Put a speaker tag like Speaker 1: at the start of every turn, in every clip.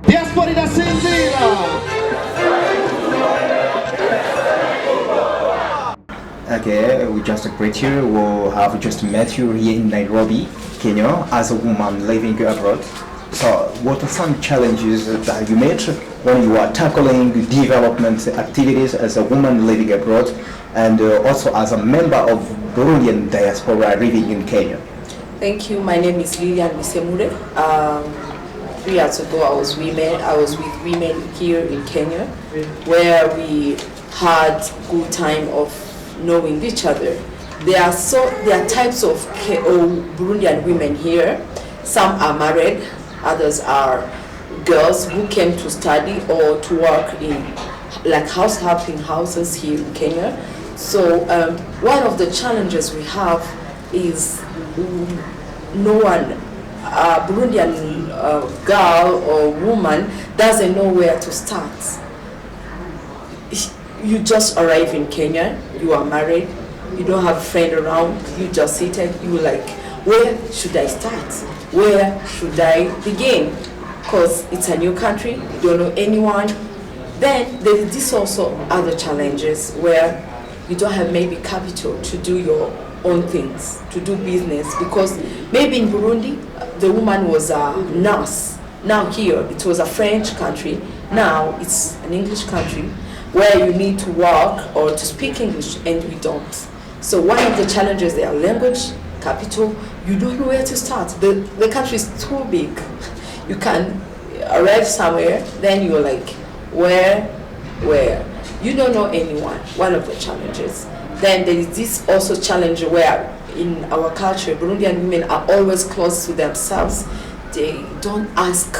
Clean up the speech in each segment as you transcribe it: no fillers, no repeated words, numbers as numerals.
Speaker 1: Diaspora da Senzira!
Speaker 2: Okay, we just greet you. We have just met you here in Nairobi, Kenya, as a woman living abroad. So, what are some challenges that you met when you are tackling development activities as a woman living abroad and also as a member of Burundian Diaspora living in Kenya?
Speaker 3: Thank you. My name is Liliane BISEMURE. 3 years ago, I was with women here in Kenya, where we had good time of knowing each other. There are types of Burundian women here. Some are married, others are girls who came to study or to work in like house helping houses here in Kenya. So one of the challenges we have is no one, a Burundian girl or woman doesn't know where to start. You just arrive in Kenya, you are married, you don't have a friend around, you just seated, you like, where should I start? Where should I begin? Because it's a new country, you don't know anyone. Then there is this also other challenges where you don't have maybe capital to do your own things, to do business, because maybe in Burundi the woman was a nurse. Now here it was a French country, now it's an English country where you need to work or to speak English and we don't. So one of the challenges there are language, capital, you don't know where to start. The country is too big. You can arrive somewhere, then you're like, where? You don't know anyone, one of the challenges. Then there is this also challenge where in our culture, Burundian women are always close to themselves. They don't ask,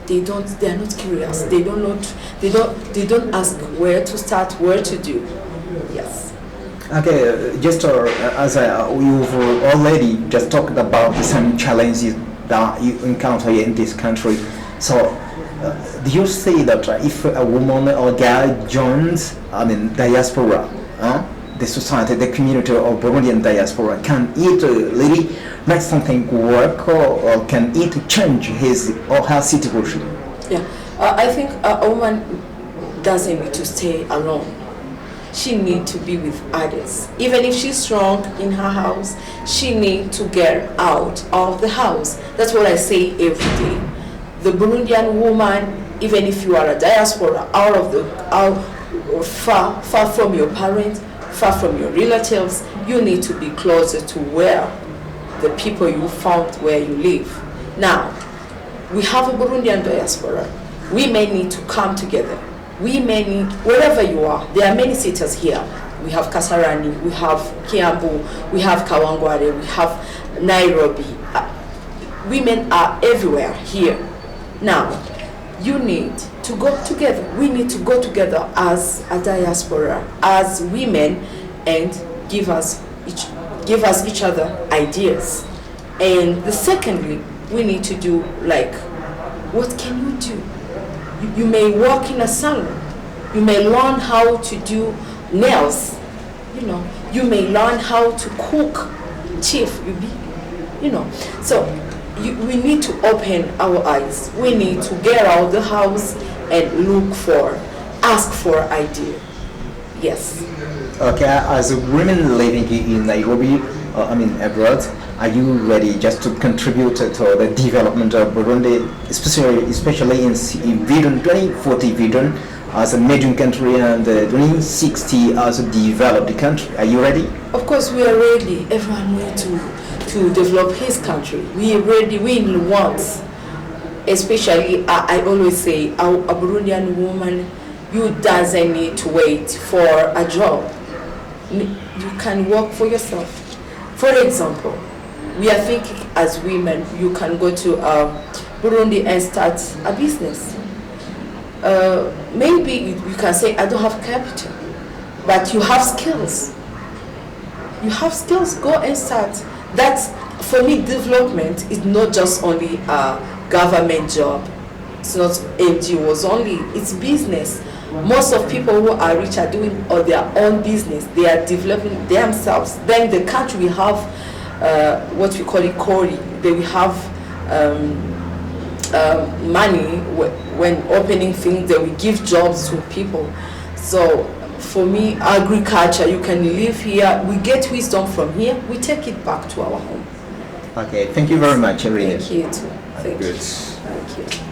Speaker 3: they are not curious, they don't ask where to start, where to do. Yes.
Speaker 2: Okay, just as you've already just talked about some challenges that you encounter in this country. So, do you say that if a woman or girl joins, diaspora, the society, the community of Burundian diaspora, can it really make something work or can it change his or her situation?
Speaker 3: Yeah, I think a woman doesn't need to stay alone. She needs to be with others. Even if she's strong in her house, she needs to get out of the house. That's what I say every day. The Burundian woman, even if you are a diaspora, far from your parents, far from your relatives, you need to be closer to where the people you found where you live. Now, we have a Burundian diaspora. We may need to come together. We may need, wherever you are, there are many cities here. We have Kasarani, we have Kiambu, we have Kawangware, we have Nairobi. Women are everywhere here. Now, you need to go together. We need to go together as a diaspora, as women, and give us each other ideas. And the secondly, we need to do like, what can you do? You may work in a salon. You may learn how to do nails. You may learn how to cook, chef. So we need to open our eyes. We need to get out of the house and ask for idea. Yes.
Speaker 2: Okay, as a woman living in Nairobi, abroad, are you ready just to contribute to the development of Burundi, especially in Vision 2040 vision as a medium country and 2060 as a developed country? Are you ready?
Speaker 3: Of course, we are ready. Everyone needs to develop his country. We are ready. We want, especially I always say, a Burundian woman, you doesn't need to wait for a job. You can work for yourself. For example, we are thinking as women, you can go to Burundi and start a business. Maybe you can say, I don't have capital, but you have skills. You have skills, go and start. That's, for me, development is not just only a government job. It's not NGOs only, it's business. Most of people who are rich are doing their own business. They are developing themselves. Then the country we have what we call it Kori. They will have money when opening things. They will give jobs to people. So for me, agriculture, you can live here. We get wisdom from here. We take it back to our home.
Speaker 2: Okay, thank you very much, Irene.
Speaker 3: Thank you too. Thank you.
Speaker 2: Good.
Speaker 3: Thank you.